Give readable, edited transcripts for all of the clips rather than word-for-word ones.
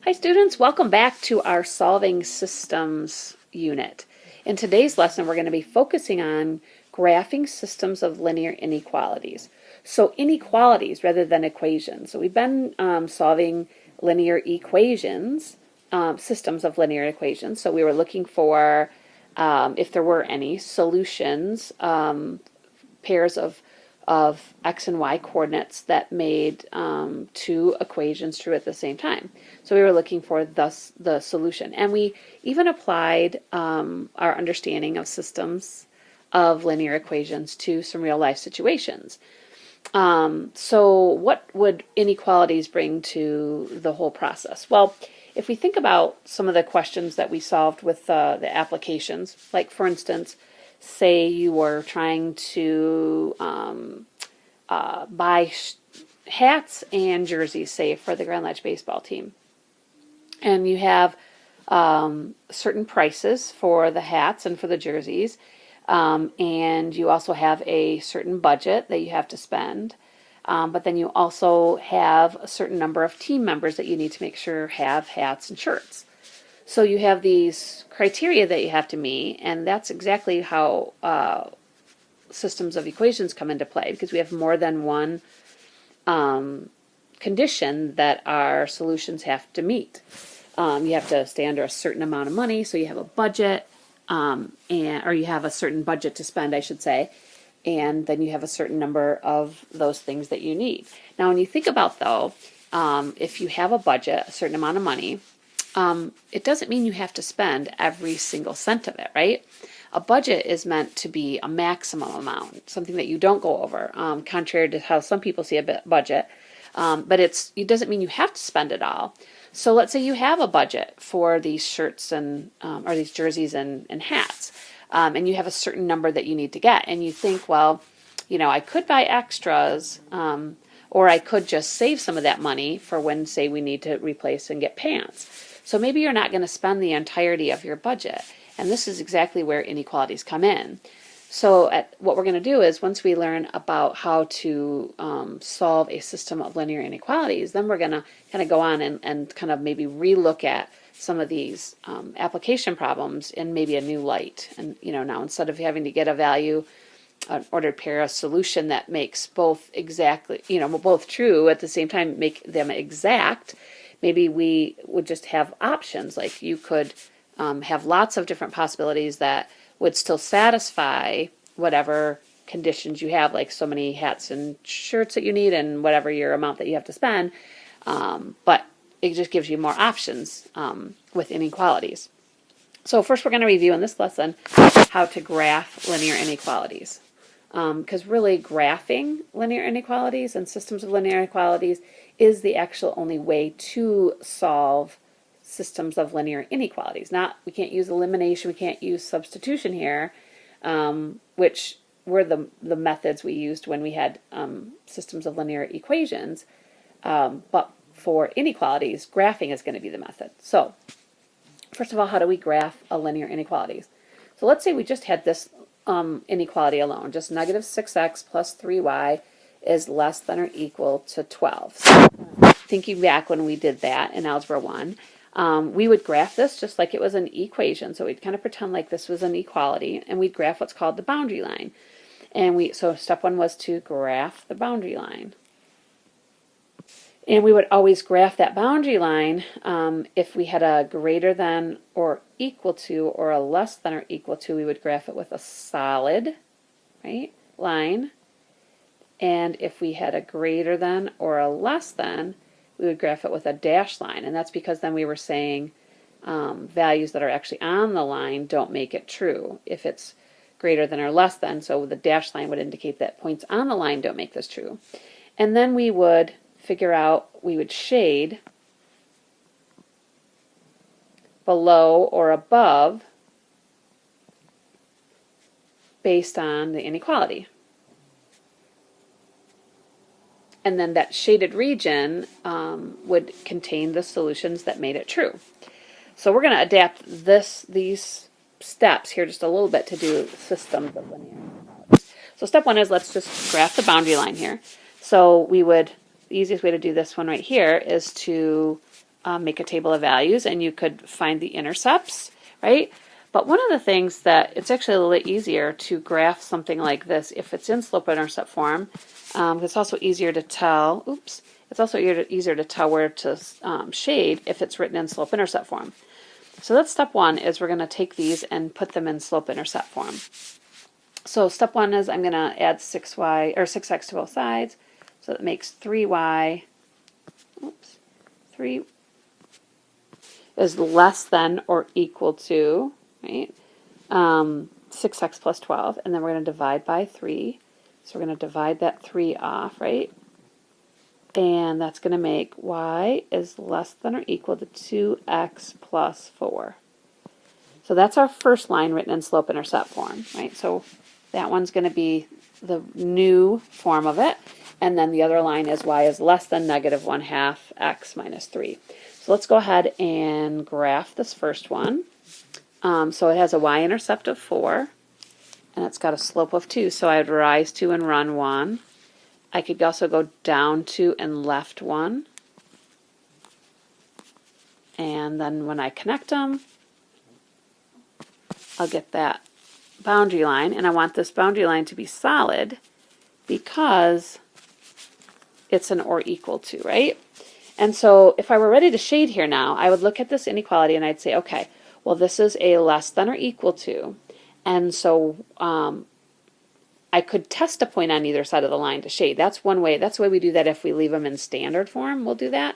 Hi students, welcome back to our Solving Systems unit. In today's lesson we're going to be focusing on graphing systems of linear inequalities. So inequalities rather than equations. So we've been solving linear equations, systems of linear equations. So we were looking for, if there were any, solutions, pairs of x and y coordinates that made two equations true at the same time. So we were looking for thus the solution. And we even applied our understanding of systems of linear equations to some real life situations. So what would inequalities bring to the whole process? Well, if we think about some of the questions that we solved with the applications, like for instance, say you were trying to buy hats and jerseys, say, for the Grand Ledge baseball team. And you have certain prices for the hats and for the jerseys. And you also have a certain budget that you have to spend. But then you also have a certain number of team members that you need to make sure have hats and shirts. So you have these criteria that you have to meet, and that's exactly how systems of equations come into play, because we have more than one condition that our solutions have to meet. You have to stay under a certain amount of money, so you have a budget, or you have a certain budget to spend, I should say, and then you have a certain number of those things that you need. Now, when you think about, though, if you have a budget, a certain amount of money, it doesn't mean you have to spend every single cent of it, right? A budget is meant to be a maximum amount, something that you don't go over, contrary to how some people see a budget. But it doesn't mean you have to spend it all. So let's say you have a budget for these shirts and or these jerseys and hats, and you have a certain number that you need to get, and you think, well, I could buy extras, or I could just save some of that money for when, say, we need to replace and get pants. So maybe you're not going to spend the entirety of your budget. And this is exactly where inequalities come in. So what we're going to do is, once we learn about how to solve a system of linear inequalities, then we're going to kind of go on and kind of maybe relook at some of these application problems in maybe a new light. And, now instead of having to get a value, an ordered pair, a solution that makes both exactly, both true at the same time, make them exact, maybe we would just have options. Like you could have lots of different possibilities that would still satisfy whatever conditions you have, like so many hats and shirts that you need and whatever your amount that you have to spend. But it just gives you more options with inequalities. So first we're going to review in this lesson how to graph linear inequalities. Because really graphing linear inequalities and systems of linear inequalities is the actual only way to solve systems of linear inequalities. We can't use elimination, we can't use substitution here, which were the methods we used when we had systems of linear equations. But for inequalities, graphing is going to be the method. So first of all, how do we graph a linear inequalities? So let's say we just had this inequality alone, just negative 6x plus 3y is less than or equal to 12. So, thinking back when we did that in Algebra 1, we would graph this just like it was an equation. So we'd kind of pretend like this was an equality, and we'd graph what's called the boundary line. And so step 1 was to graph the boundary line. And we would always graph that boundary line if we had a greater than or equal to or a less than or equal to, we would graph it with a solid, right, line. And if we had a greater than or a less than, we would graph it with a dashed line. And that's because then we were saying values that are actually on the line don't make it true if it's greater than or less than. So the dashed line would indicate that points on the line don't make this true. And then we would we would shade below or above based on the inequality. And then that shaded region would contain the solutions that made it true. So we're going to adapt these steps here just a little bit to do systems of linear inequalities. So step 1 is, let's just graph the boundary line here. So the easiest way to do this one right here is to make a table of values and you could find the intercepts, right? But one of the things that it's actually a little easier to graph something like this if it's in slope-intercept form. It's also easier to tell, it's also easier to tell where to shade if it's written in slope-intercept form. So that's step one, is we're going to take these and put them in slope-intercept form. So step one is I'm going to add 6x to both sides. So that makes 3y, 3 is less than or equal to, right, 6x plus 12. And then we're going to divide by 3. So we're going to divide that 3 off, right? And that's going to make y is less than or equal to 2x plus 4. So that's our first line written in slope-intercept form, right? So that one's going to be the new form of it. And then the other line is y is less than negative 1/2 x minus 3. So let's go ahead and graph this first one. So it has a y-intercept of 4, and it's got a slope of 2. So I would rise 2 and run 1. I could also go down 2 and left 1. And then when I connect them, I'll get that boundary line. And I want this boundary line to be solid because it's an or equal to, right? And so if I were ready to shade here now, I would look at this inequality and I'd say, okay, well, this is a less than or equal to. And so I could test a point on either side of the line to shade. That's one way. That's the way we do that if we leave them in standard form. We'll do that.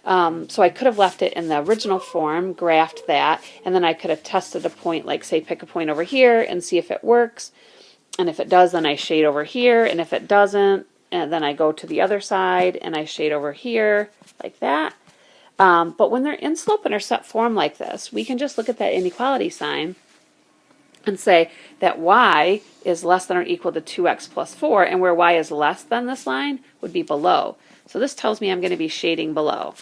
So I could have left it in the original form, graphed that, and then I could have tested a point, like say pick a point over here and see if it works. And if it does, then I shade over here. And if it doesn't, and then I go to the other side and I shade over here like that. But when they're in slope-intercept form like this, we can just look at that inequality sign and say that y is less than or equal to 2x plus 4, and where y is less than this line would be below. So this tells me I'm going to be shading below.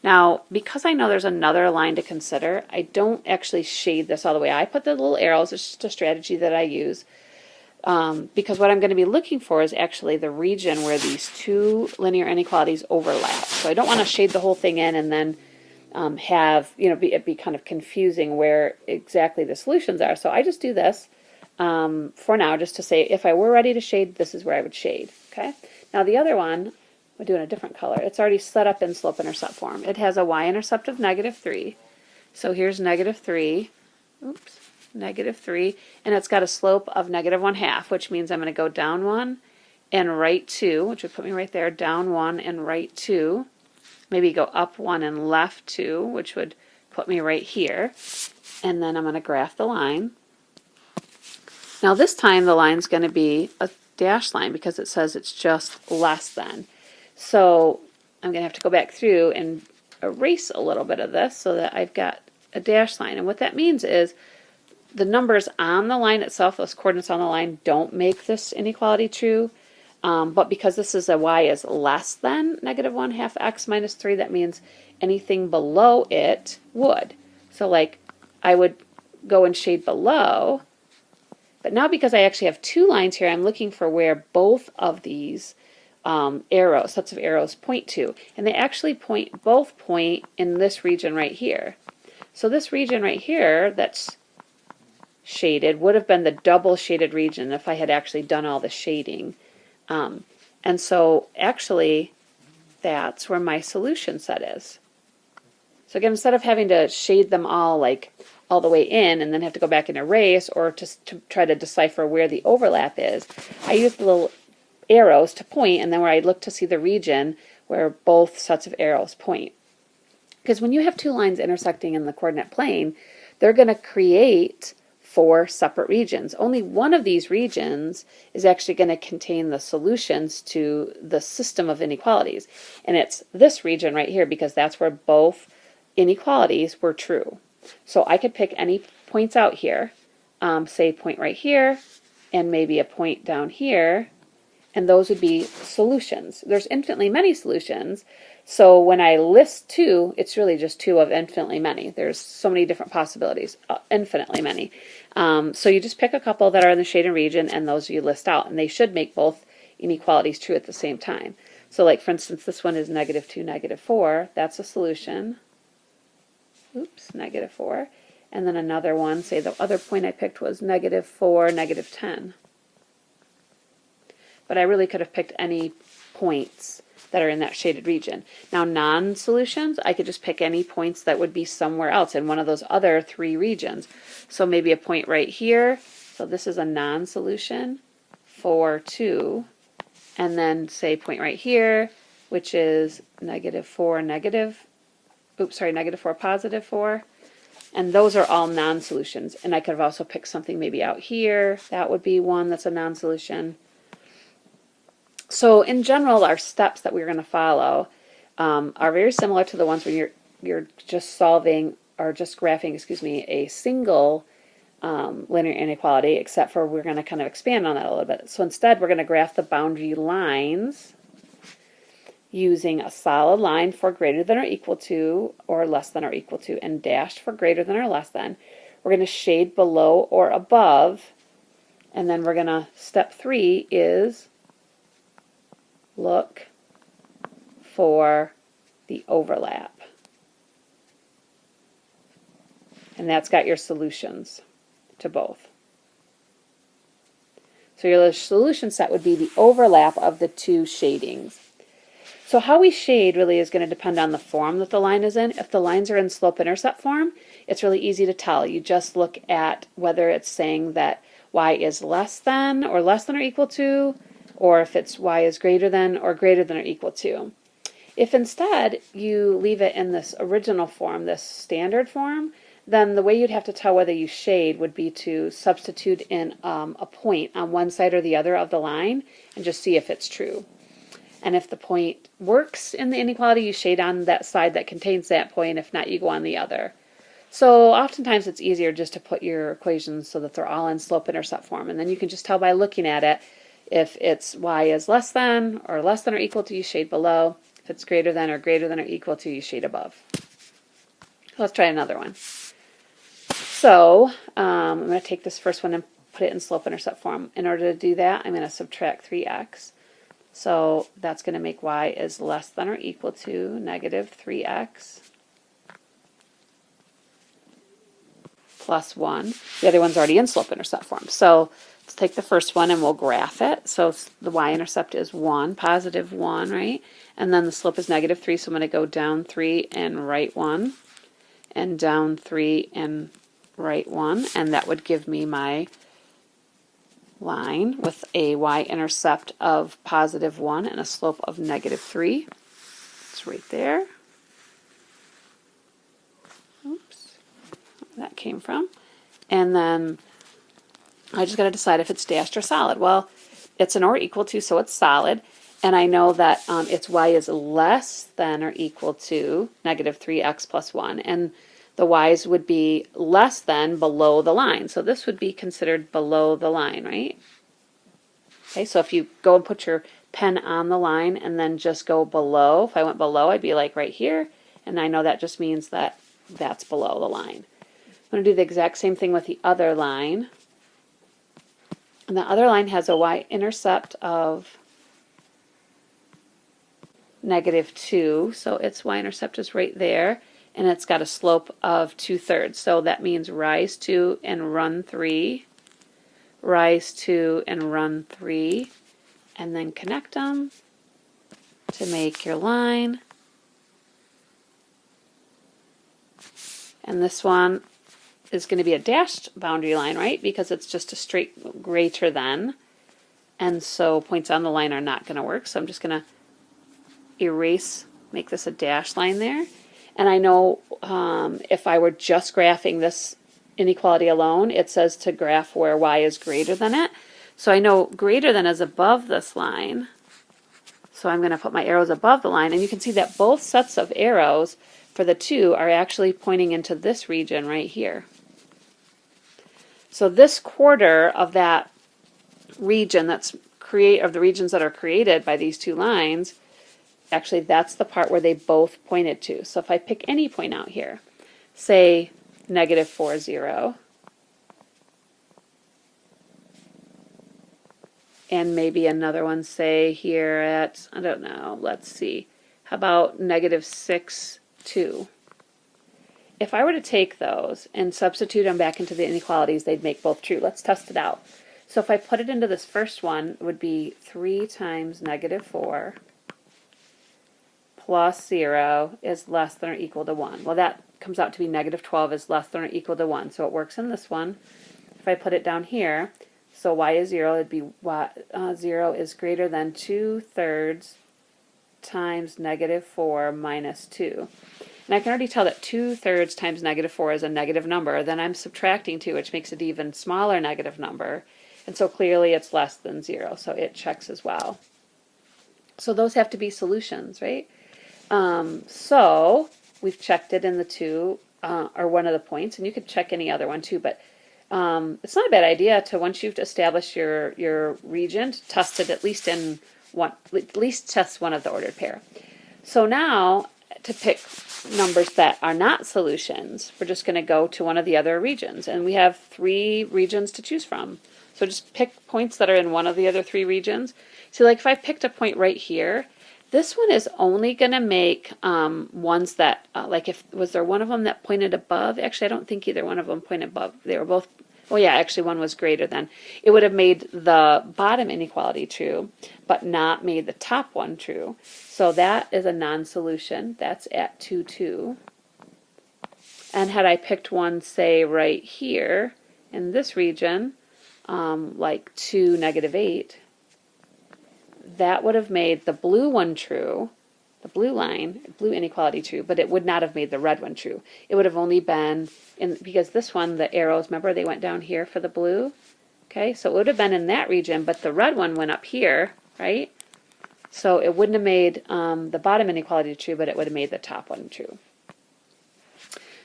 Now, because I know there's another line to consider, I don't actually shade this all the way. I put the little arrows. It's just a strategy that I use. Because what I'm going to be looking for is actually the region where these two linear inequalities overlap. So I don't want to shade the whole thing in and then it be kind of confusing where exactly the solutions are. So I just do this for now, just to say if I were ready to shade, this is where I would shade. Okay. Now the other one, we're doing a different color. It's already set up in slope-intercept form. It has a y-intercept of -3. So here's -3. -3, and it's got a slope of -1/2, which means I'm going to go down 1 and right 2, which would put me right there, down 1 and right 2, maybe go up 1 and left 2, which would put me right here, and then I'm going to graph the line. Now this time the line's going to be a dashed line because it says it's just less than. So I'm going to have to go back through and erase a little bit of this so that I've got a dashed line, and what that means is the numbers on the line itself, those coordinates on the line, don't make this inequality true. But because this is a y is less than -1/2 x minus 3, that means anything below it would. So like I would go and shade below. But now because I actually have two lines here, I'm looking for where both of these sets of arrows point to. And they actually both point in this region right here. So this region right here that's shaded would have been the double shaded region if I had actually done all the shading. And so actually that's where my solution set is. So again, instead of having to shade them all like all the way in and then have to go back and erase or to try to decipher where the overlap is, I use the little arrows to point, and then where I look to see the region where both sets of arrows point. Because when you have two lines intersecting in the coordinate plane, they're going to create 4 separate regions. Only one of these regions is actually going to contain the solutions to the system of inequalities. And it's this region right here because that's where both inequalities were true. So I could pick any points out here, say a point right here, and maybe a point down here, and those would be solutions. There's infinitely many solutions, so when I list 2, it's really just 2 of infinitely many. There's so many different possibilities, infinitely many. So you just pick a couple that are in the shaded region, and those you list out, and they should make both inequalities true at the same time. So like for instance, this one is -2, -4, that's a solution. oops, negative 4. And then another one, say the other point I picked was negative 4, negative 10. But I really could have picked any points that are in that shaded region. Now non-solutions, I could just pick any points that would be somewhere else in one of those other 3 regions. So maybe a point right here. So this is a non-solution for 2. And then say point right here, which is negative 4, negative, oops, sorry, negative 4, positive 4. And those are all non-solutions. And I could have also picked something maybe out here. That would be one that's a non-solution. So in general, our steps that we're going to follow are very similar to the ones when you're just solving or just graphing, excuse me, a single linear inequality, except for we're going to kind of expand on that a little bit. So instead, we're going to graph the boundary lines using a solid line for greater than or equal to or less than or equal to, and dashed for greater than or less than. We're going to shade below or above, and then we're going to, step 3 is look for the overlap. And that's got your solutions to both. So your solution set would be the overlap of the 2 shadings. So how we shade really is going to depend on the form that the line is in. If the lines are in slope-intercept form, it's really easy to tell. You just look at whether it's saying that y is less than or equal to, or if it's y is greater than or equal to. If instead you leave it in this original form, this standard form, then the way you'd have to tell whether you shade would be to substitute in a point on one side or the other of the line and just see if it's true. And if the point works in the inequality, you shade on that side that contains that point. If not, you go on the other. So oftentimes it's easier just to put your equations so that they're all in slope-intercept form. And then you can just tell by looking at it if it's y is less than or equal to, you shade below. If it's greater than or equal to, you shade above. Let's try another one. So I'm going to take this first one and put it in slope-intercept form. In order to do that, I'm going to subtract 3x. So that's going to make y is less than or equal to negative 3x plus 1. The other one's already in slope-intercept form. So let's take the first one and we'll graph it. So the y-intercept is 1, positive 1, right? And then the slope is negative 3, so I'm going to go down 3 and right 1, and down 3 and right 1, and that would give me my line with a y-intercept of positive 1 and a slope of negative 3. It's right there. Oops, where that came from. And then I just got to decide if it's dashed or solid. Well, it's an or equal to, so it's solid. And I know that its y is less than or equal to negative 3x plus 1. And the y's would be less than below the line. So this would be considered below the line, right? Okay, so if you go and put your pen on the line and then just go below, if I went below, I'd be like right here. And I know that just means that that's below the line. I'm going to do the exact same thing with the other line. And the other line has a y-intercept of negative 2. So its y-intercept is right there. And it's got a slope of 2/3. So that means rise 2 and run 3, rise 2 and run 3, and then connect them to make your line. And this one is going to be a dashed boundary line, right? Because it's just a straight greater than. And so points on the line are not going to work. So I'm just going to erase, make this a dashed line there. And I know if I were just graphing this inequality alone, it says to graph where y is greater than it. So I know greater than is above this line. So I'm going to put my arrows above the line. And you can see that both sets of arrows for the 2 are actually pointing into this region right here. So this quarter of that region of the regions that are created by these 2 lines, actually that's the part where they both pointed to. So if I pick any point out here, say negative 4, 0, and maybe another one, say here at, I don't know, let's see, how about negative 6, 2. if I were to take those and substitute them back into the inequalities, they'd make both true. Let's test it out. So if I put it into this first one, it would be 3 times negative 4 plus 0 is less than or equal to 1. Well, that comes out to be negative 12 is less than or equal to 1. So it works in this one. If I put it down here, so y is 0, it'd be 0 is greater than 2/3 times negative 4 minus 2. And I can already tell that 2/3 times negative 4 is a negative number. Then I'm subtracting 2, which makes it an even smaller negative number. And so clearly it's less than 0, so it checks as well. So those have to be solutions, right? So we've checked it in the 2, or one of the points, and you could check any other one too, but it's not a bad idea to, once you've established your region, to test it at least in one, at least test one of the ordered pair. So now, to pick numbers that are not solutions, we're just going to go to one of the other regions, and we have 3 regions to choose from. So just pick points that are in one of the other 3 regions. So like if I picked a point right here, this one is only going to make ones that, like if, was there one of them that pointed above? Actually, I don't think either one of them pointed above. They were both, oh yeah, actually one was greater than. It would have made the bottom inequality true, but not made the top one true. So that is a non-solution. That's at 2, 2. And had I picked one, say, right here in this region, like 2, negative 8, that would have made the blue one true, the blue line, blue inequality true, but it would not have made the red one true. It would have only been, because this one, the arrows, remember they went down here for the blue? Okay, so it would have been in that region, but the red one went up here, right? So it wouldn't have made the bottom inequality true, but it would have made the top one true.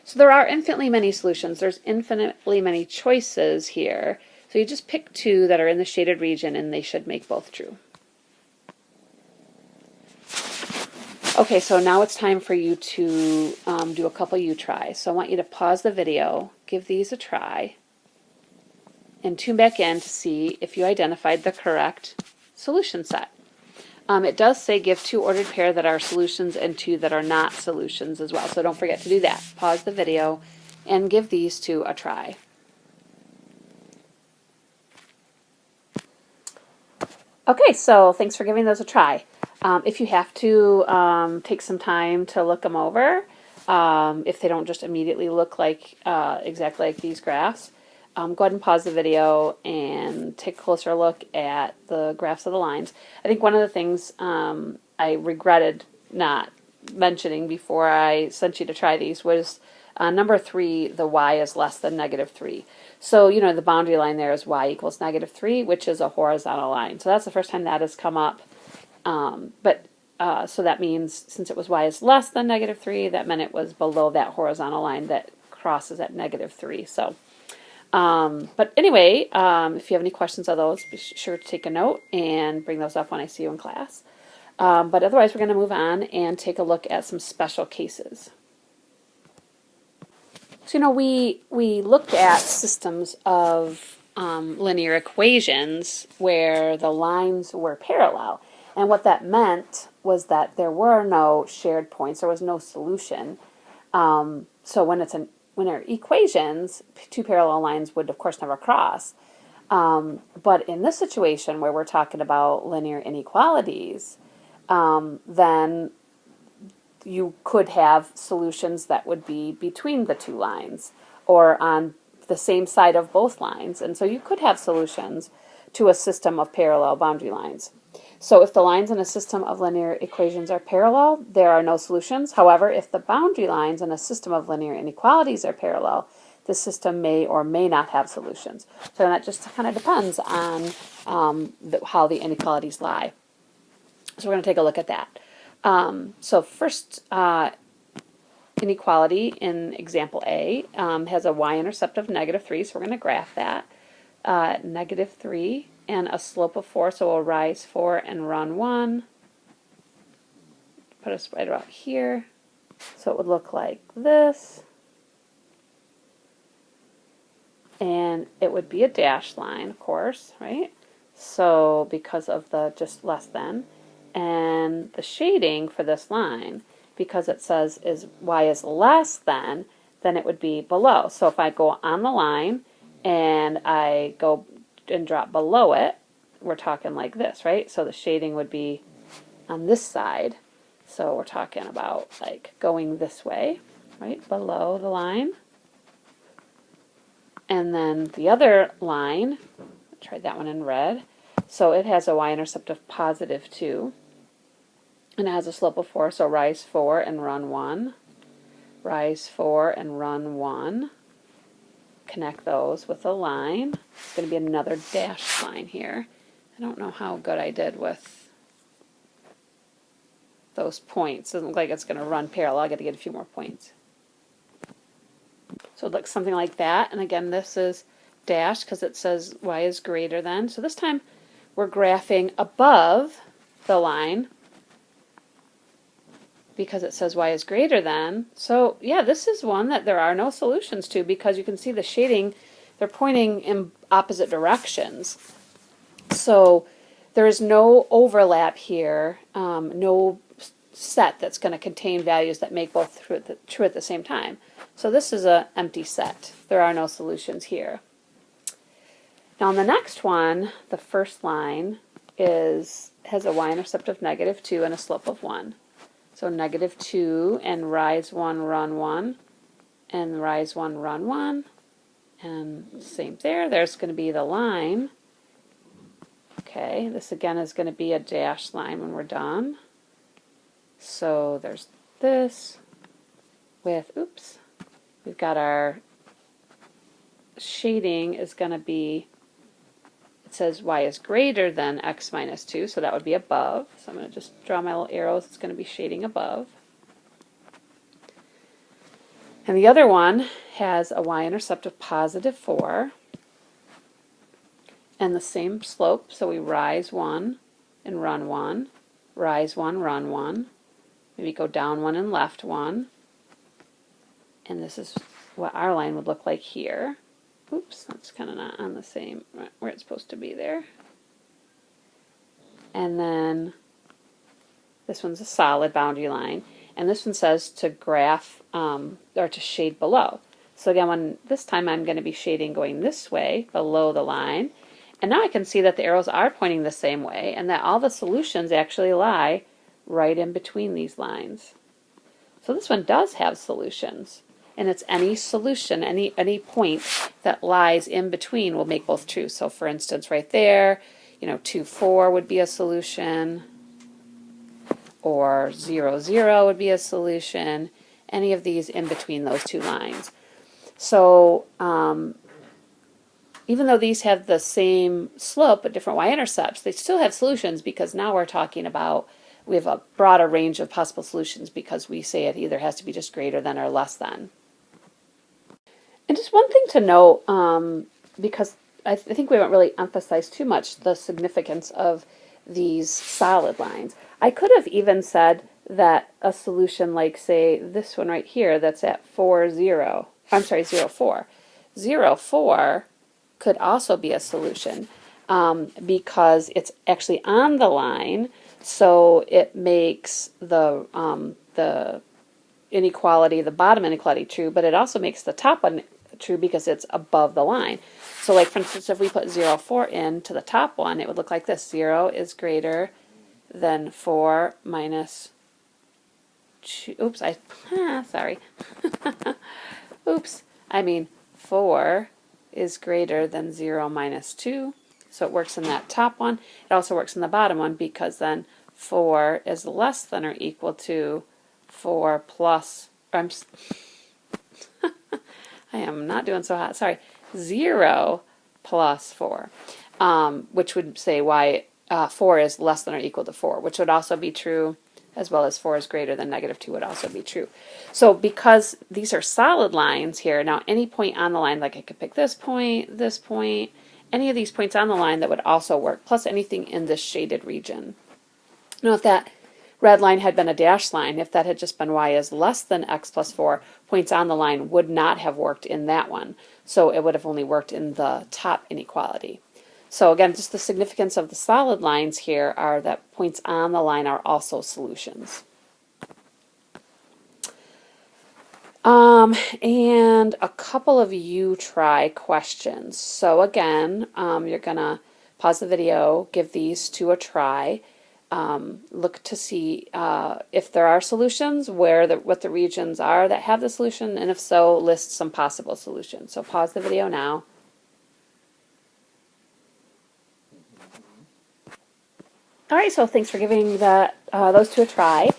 So there are infinitely many solutions. There's infinitely many choices here. So you just pick 2 that are in the shaded region, and they should make both true. Okay, so now it's time for you to do a couple U-tries. So I want you to pause the video, give these a try, and tune back in to see if you identified the correct solution set. It does say give 2 ordered pair that are solutions and 2 that are not solutions as well, so don't forget to do that. Pause the video and give these 2 a try. Okay, so thanks for giving those a try. If you have to take some time to look them over, if they don't just immediately look like exactly like these graphs, go ahead and pause the video and take a closer look at the graphs of the lines. I think one of the things I regretted not mentioning before I sent you to try these was number 3, the y is less than negative 3. So, you know, the boundary line there is y equals negative 3, which is a horizontal line. So that's the first time that has come up. So that means since it was y is less than negative 3, that meant it was below that horizontal line that crosses at negative 3. So, but anyway, if you have any questions on those, be sure to take a note and bring those up when I see you in class. But otherwise, we're going to move on and take a look at some special cases. So, you know, we looked at systems of linear equations where the lines were parallel. And what that meant was that there were no shared points, there was no solution. So when they're equations, 2 parallel lines would, of course, never cross. But in this situation where we're talking about linear inequalities, then you could have solutions that would be between the 2 lines or on the same side of both lines. And so you could have solutions to a system of parallel boundary lines. So if the lines in a system of linear equations are parallel, there are no solutions. However, if the boundary lines in a system of linear inequalities are parallel, the system may or may not have solutions. So that just kind of depends on how the inequalities lie. So we're going to take a look at that. So first inequality in example A has a y-intercept of negative 3, so we're going to graph that. Negative 3 and a slope of 4, so we'll rise 4 and run 1. Put us right about here. So it would look like this. And it would be a dashed line, of course, right? So because of the just less than. And the shading for this line, because it says y is less than, then it would be below. So if I go on the line and I go and drop below it, we're talking like this, right? So the shading would be on this side. So we're talking about like going this way, right, below the line. And then the other line, I tried that one in red. So it has a y-intercept of positive 2. And it has a slope of 4, so rise 4 and run 1. Rise 4 and run 1. Connect those with a line. It's going to be another dashed line here. I don't know how good I did with those points. Doesn't look like it's going to run parallel. I got to get a few more points. So it looks something like that. And again, this is dashed because it says y is greater than. So this time we're graphing above the line because it says y is greater than. So yeah, this is one that there are no solutions to because you can see the shading, they're pointing in opposite directions. So there is no overlap here, no set that's going to contain values that make both true at the same time. So this is an empty set. There are no solutions here. Now on the next one, the first line has a y-intercept of negative 2 and a slope of 1. So negative 2 and rise 1, run 1, and rise 1, run 1. And same there. There's going to be the line. Okay, this again is going to be a dashed line when we're done. So there's this with, oops, we've got our shading is going to be, it says y is greater than x minus 2, so that would be above. So I'm going to just draw my little arrows. It's going to be shading above. And the other one has a y-intercept of positive 4 and the same slope. So we rise 1 and run 1, rise 1, run 1. Maybe go down 1 and left 1. And this is what our line would look like here. Oops, that's kind of not on the same, where it's supposed to be there. And then this one's a solid boundary line. And this one says to graph, or to shade below. So again, this time I'm going to be shading going this way, below the line. And now I can see that the arrows are pointing the same way, and that all the solutions actually lie right in between these lines. So this one does have solutions. And it's any solution, any point that lies in between will make both true. So for instance, right there, 2, 4 would be a solution, or 0, 0 would be a solution, any of these in between those two lines. So even though these have the same slope but different y-intercepts, they still have solutions because now we're talking about, we have a broader range of possible solutions because we say it either has to be just greater than or less than. And just one thing to note, because I think we haven't really emphasized too much the significance of these solid lines. I could have even said that a solution like, say, this one right here that's at 4, 0, I'm sorry, 0, 4. 0, 4 could also be a solution because it's actually on the line, so it makes the inequality, the bottom inequality true, but it also makes the top one true because it's above the line. So like for instance, if we put 0, 4 into the top one, it would look like this. 0 is greater than 4 minus 2. Oops, sorry. Oops, I mean 4 is greater than 0 minus 2. So it works in that top one. It also works in the bottom one because then 4 is less than or equal to 4 plus, I am not doing so hot, sorry, 0 plus 4, which would say y 4 is less than or equal to 4, which would also be true, as well as 4 is greater than negative 2 would also be true. So because these are solid lines here, now any point on the line, like I could pick this point, any of these points on the line that would also work, plus anything in this shaded region. Now if that red line had been a dashed line, if that had just been y is less than x plus 4, points on the line would not have worked in that one. So it would have only worked in the top inequality. So again, just the significance of the solid lines here are that points on the line are also solutions. And a couple of you try questions. So again, you're gonna pause the video, give these two a try, look to see if there are solutions, what the regions are that have the solution, and if so, list some possible solutions. So pause the video now. All right, so thanks for giving those two a try.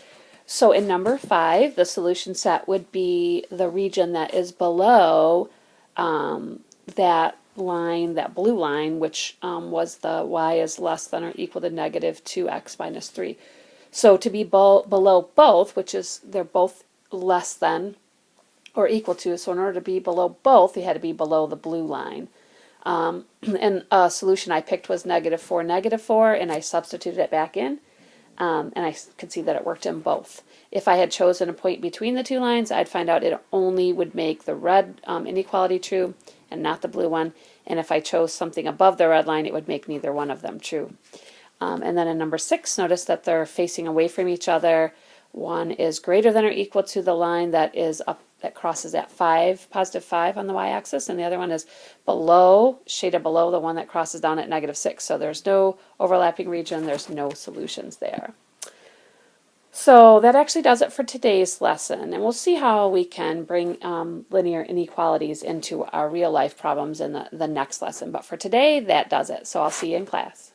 So in number 5, the solution set would be the region that is below that line, that blue line, which was the y is less than or equal to negative 2x minus 3. So to be below both, which is they're both less than or equal to, so in order to be below both, they had to be below the blue line. And a solution I picked was negative 4, and I substituted it back in. And I could see that it worked in both. If I had chosen a point between the two lines, I'd find out it only would make the red inequality true and not the blue one. And if I chose something above the red line, it would make neither one of them true. And then in number 6, notice that they're facing away from each other. One is greater than or equal to the line that is up, that crosses at 5, positive 5 on the y-axis, and the other one is below, shaded below the one that crosses down at negative 6. So there's no overlapping region, there's no solutions there. So that actually does it for today's lesson, and we'll see how we can bring linear inequalities into our real life problems in the next lesson. But for today, that does it. So I'll see you in class.